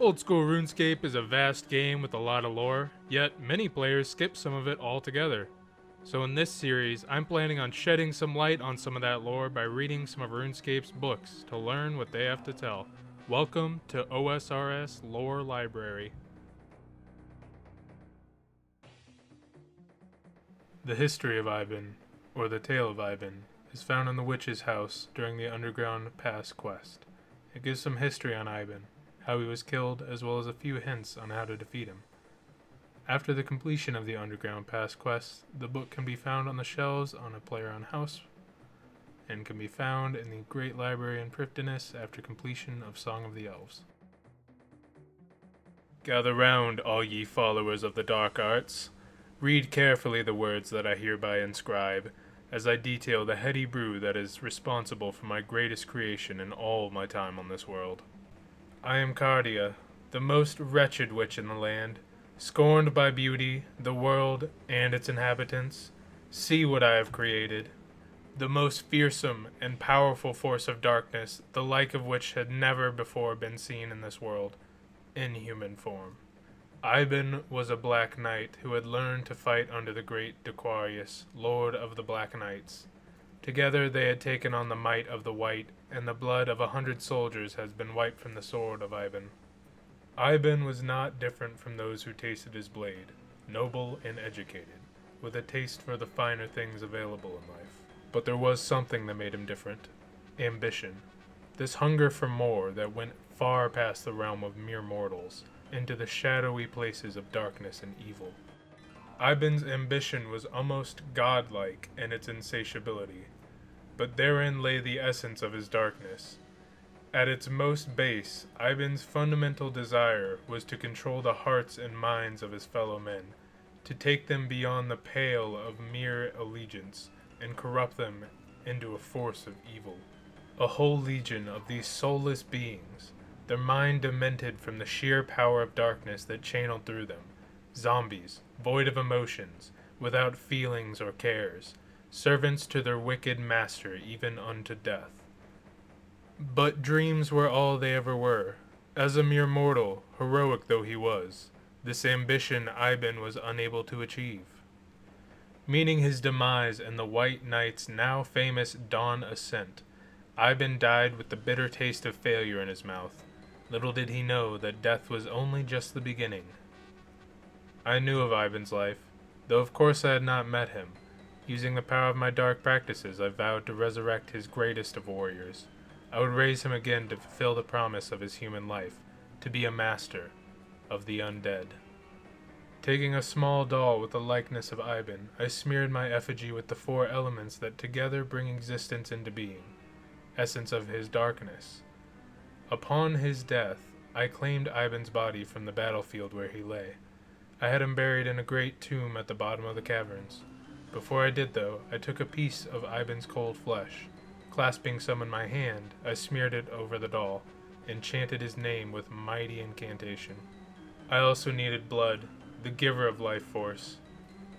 Old School Runescape is a vast game with a lot of lore, yet many players skip some of it altogether. So in this series, I'm planning on shedding some light on some of that lore by reading some of RuneScape's books to learn what they have to tell. Welcome to OSRS Lore Library. The History of Iban, or the Tale of Iban, is found in the Witch's House during the Underground Pass quest. It gives some history on Iban, how he was killed, as well as a few hints on how to defeat him. After the completion of the Underground Pass quest, the book can be found on the shelves on a player-owned house, and can be found in the Great Library in Prifddinas after completion of Song of the Elves. Gather round, all ye followers of the dark arts. Read carefully the words that I hereby inscribe, as I detail the heady brew that is responsible for my greatest creation in all my time on this world. I am Cardia, the most wretched witch in the land, scorned by beauty, the world, and its inhabitants. See what I have created. The most fearsome and powerful force of darkness, the like of which had never before been seen in this world, in human form. Iban was a black knight who had learned to fight under the great Dequarius, lord of the Black Knights. Together they had taken on the might of the white, and the blood of 100 soldiers has been wiped from the sword of Iban. Iban was not different from those who tasted his blade, noble and educated, with a taste for the finer things available in life. But there was something that made him different: ambition. This hunger for more that went far past the realm of mere mortals, into the shadowy places of darkness and evil. Iban's ambition was almost godlike in its insatiability, but therein lay the essence of his darkness. At its most base, Iban's fundamental desire was to control the hearts and minds of his fellow men, to take them beyond the pale of mere allegiance, and corrupt them into a force of evil. A whole legion of these soulless beings, their mind demented from the sheer power of darkness that channeled through them. Zombies, void of emotions, without feelings or cares, servants to their wicked master even unto death. But dreams were all they ever were. As a mere mortal, heroic though he was, this ambition Iban was unable to achieve. Meaning his demise in the White Knight's now famous Dawn Ascent, Iban died with the bitter taste of failure in his mouth. Little did he know that death was only just the beginning. I knew of Iban's life, though of course I had not met him. Using the power of my dark practices, I vowed to resurrect his greatest of warriors. I would raise him again to fulfill the promise of his human life, to be a master of the undead. Taking a small doll with the likeness of Iban, I smeared my effigy with the 4 elements that together bring existence into being, essence of his darkness. Upon his death, I claimed Iban's body from the battlefield where he lay. I had him buried in a great tomb at the bottom of the caverns. Before I did, though, I took a piece of Iban's cold flesh. Clasping some in my hand, I smeared it over the doll, and chanted his name with mighty incantation. I also needed blood, the giver of life force.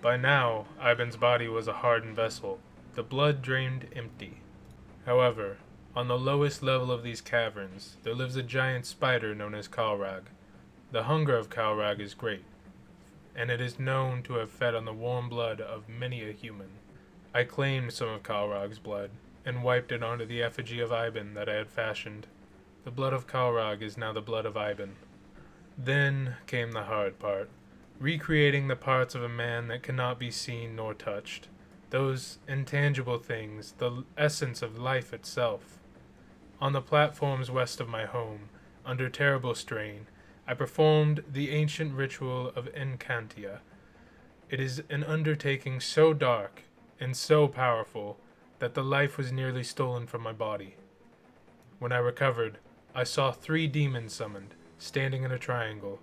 By now, Iban's body was a hardened vessel, the blood drained empty. However, on the lowest level of these caverns, there lives a giant spider known as Kalrag. The hunger of Kalrag is great, and it is known to have fed on the warm blood of many a human. I claimed some of Kalrag's blood, and wiped it onto the effigy of Iban that I had fashioned. The blood of Kalrag is now the blood of Iban. Then came the hard part, recreating the parts of a man that cannot be seen nor touched, those intangible things, the essence of life itself. On the platforms west of my home, under terrible strain, I performed the ancient ritual of Incantia. It is an undertaking so dark and so powerful that the life was nearly stolen from my body. When I recovered, I saw 3 demons summoned, standing in a triangle.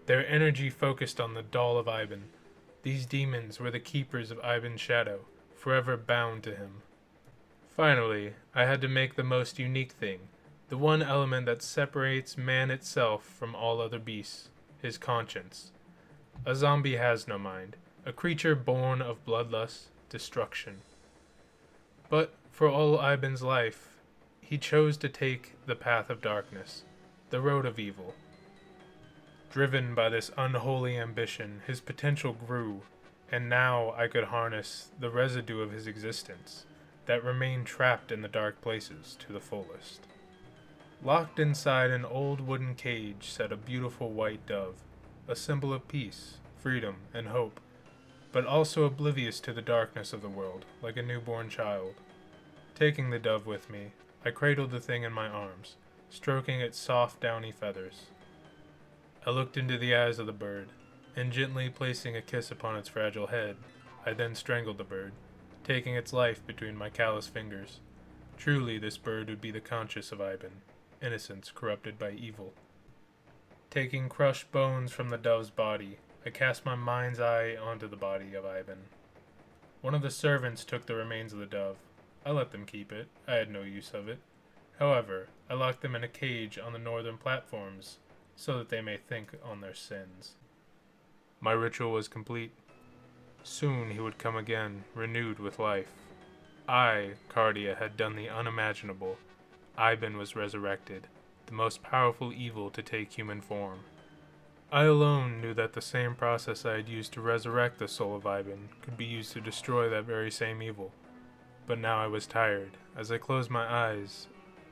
Their energy focused on the doll of Iban. These demons were the keepers of Iban's shadow, forever bound to him. Finally, I had to make the most unique thing, the one element that separates man itself from all other beasts, his conscience. A zombie has no mind, a creature born of bloodlust, destruction. But for all Iban's life, he chose to take the path of darkness, the road of evil. Driven by this unholy ambition, his potential grew, and now I could harness the residue of his existence that remained trapped in the dark places to the fullest. Locked inside an old wooden cage sat a beautiful white dove, a symbol of peace, freedom, and hope, but also oblivious to the darkness of the world, like a newborn child. Taking the dove with me, I cradled the thing in my arms, stroking its soft, downy feathers. I looked into the eyes of the bird, and gently placing a kiss upon its fragile head, I then strangled the bird, taking its life between my callous fingers. Truly, this bird would be the conscience of Iban, innocence corrupted by evil. Taking crushed bones from the dove's body, I cast my mind's eye onto the body of Iban. One of the servants took the remains of the dove. I let them keep it. I had no use of it. However, I locked them in a cage on the northern platforms, so that they may think on their sins. My ritual was complete. Soon he would come again, renewed with life. I, Cardia, had done the unimaginable. Iban was resurrected, the most powerful evil to take human form. I alone knew that the same process I had used to resurrect the soul of Iban could be used to destroy that very same evil. But now I was tired. As I closed my eyes,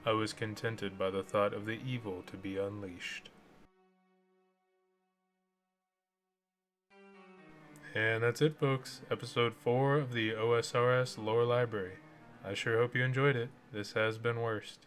I was contented by the thought of the evil to be unleashed. And that's it, folks. Episode 4 of the OSRS Lore Library. I sure hope you enjoyed it. This has been Worst.